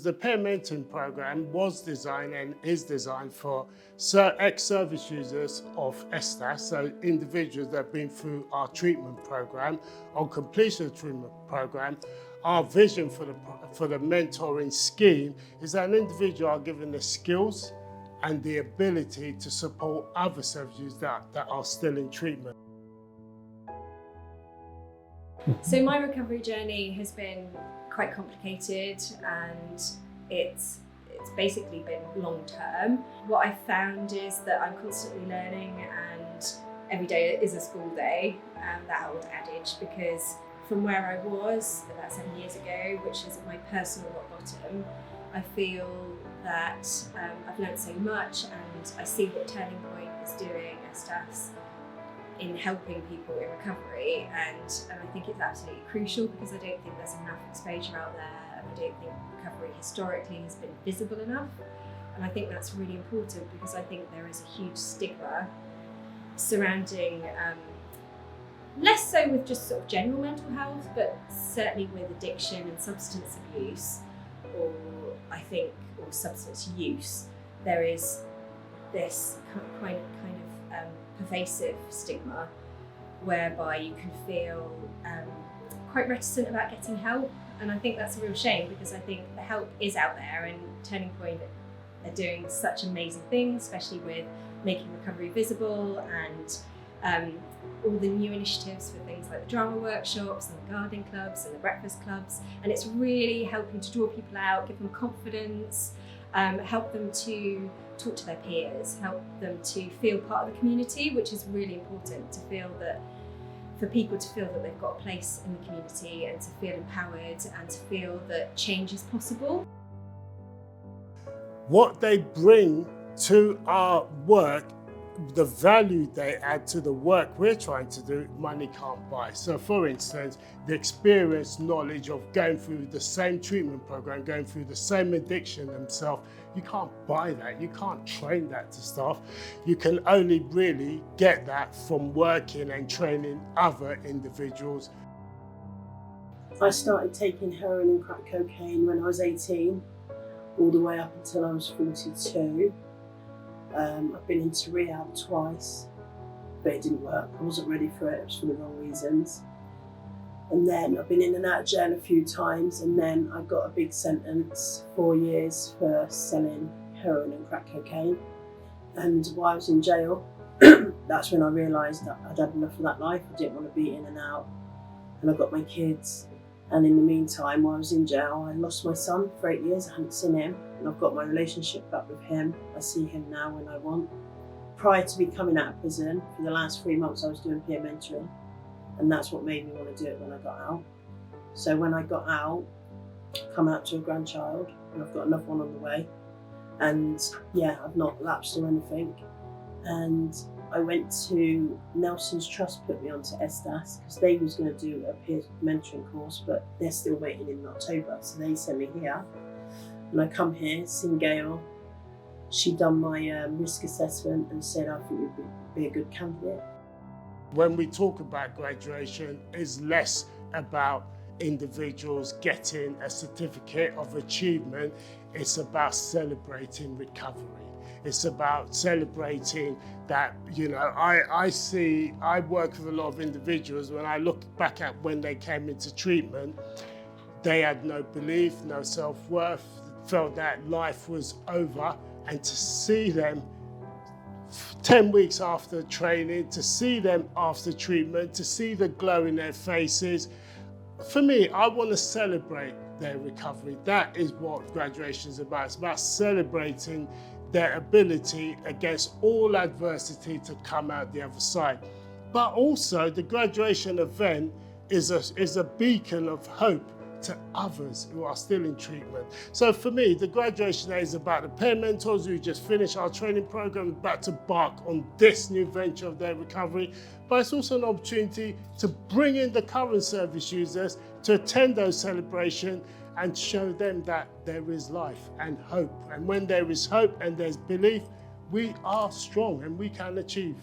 the peer mentoring program was designed and is designed for ex-service users of SDAS, so individuals that have been through our treatment program. On completion of the treatment program, our vision for the mentoring scheme is that an individual are given the skills and the ability to support other service users that are still in treatment. So my recovery journey has been quite complicated, and it's basically been long term. What I've found is that I'm constantly learning, and every day is a school day, that old adage, because from where I was about 7 years ago, which is at my personal rock bottom, I feel that I've learned so much, and I see what Turning Point is doing as SDAS in helping people in recovery, and I think it's absolutely crucial, because I don't think there's enough exposure out there, and I don't think recovery historically has been visible enough, and I think that's really important, because I think there is a huge stigma surrounding, less so with just sort of general mental health, but certainly with addiction and substance abuse, or substance use, there is this kind of pervasive stigma whereby you can feel quite reticent about getting help, and I think that's a real shame, because I think the help is out there, and Turning Point are doing such amazing things, especially with making recovery visible, and all the new initiatives for things like the drama workshops and the gardening clubs and the breakfast clubs, and it's really helping to draw people out, give them confidence, help them to talk to their peers, help them to feel part of the community, which is really important, to feel that, for people to feel that they've got a place in the community, and to feel empowered, and to feel that change is possible. What they bring to our work, the value they add to the work we're trying to do, money can't buy. So for instance, the experience, knowledge of going through the same treatment program, going through the same addiction themselves, you can't buy that, you can't train that to staff. You can only really get that from working and training other individuals. I started taking heroin and crack cocaine when I was 18, all the way up until I was 42. I've been into rehab twice, but it didn't work. I wasn't ready for it, it was for the wrong reasons. And then I've been in and out of jail a few times, and then I got a big sentence, 4 years for selling heroin and crack cocaine. And while I was in jail, that's when I realised that I'd had enough of that life. I didn't want to be in and out, and I got my kids. And in the meantime, while I was in jail, I lost my son for 8 years. I hadn't seen him, and I've got my relationship back with him. I see him now when I want. Prior to me coming out of prison, for the last 3 months I was doing peer mentoring, and that's what made me want to do it when I got out. So when I got out, come out to a grandchild, and I've got another one on the way. And yeah, I've not lapsed or anything. And I went to Nelson's Trust, put me onto SDAS, because they was going to do a peer mentoring course, but they're still waiting in October, so they sent me here. And I come here, seen Gail. She done my risk assessment and said I think you'd be a good candidate. When we talk about graduation, it's less about individuals getting a certificate of achievement. It's about celebrating recovery. It's about celebrating that, I work with a lot of individuals. When I look back at when they came into treatment, they had no belief, no self-worth, felt that life was over, and to see them 10 weeks after training, to see them after treatment, to see the glow in their faces, for me, I want to celebrate their recovery. That is what graduation is about. It's about celebrating their ability against all adversity to come out the other side. But also the graduation event is a beacon of hope to others who are still in treatment. So for me, the graduation day is about the peer mentors who just finished our training program, about to embark on this new venture of their recovery. But it's also an opportunity to bring in the current service users to attend those celebrations and show them that there is life and hope. And when there is hope and there's belief, we are strong and we can achieve.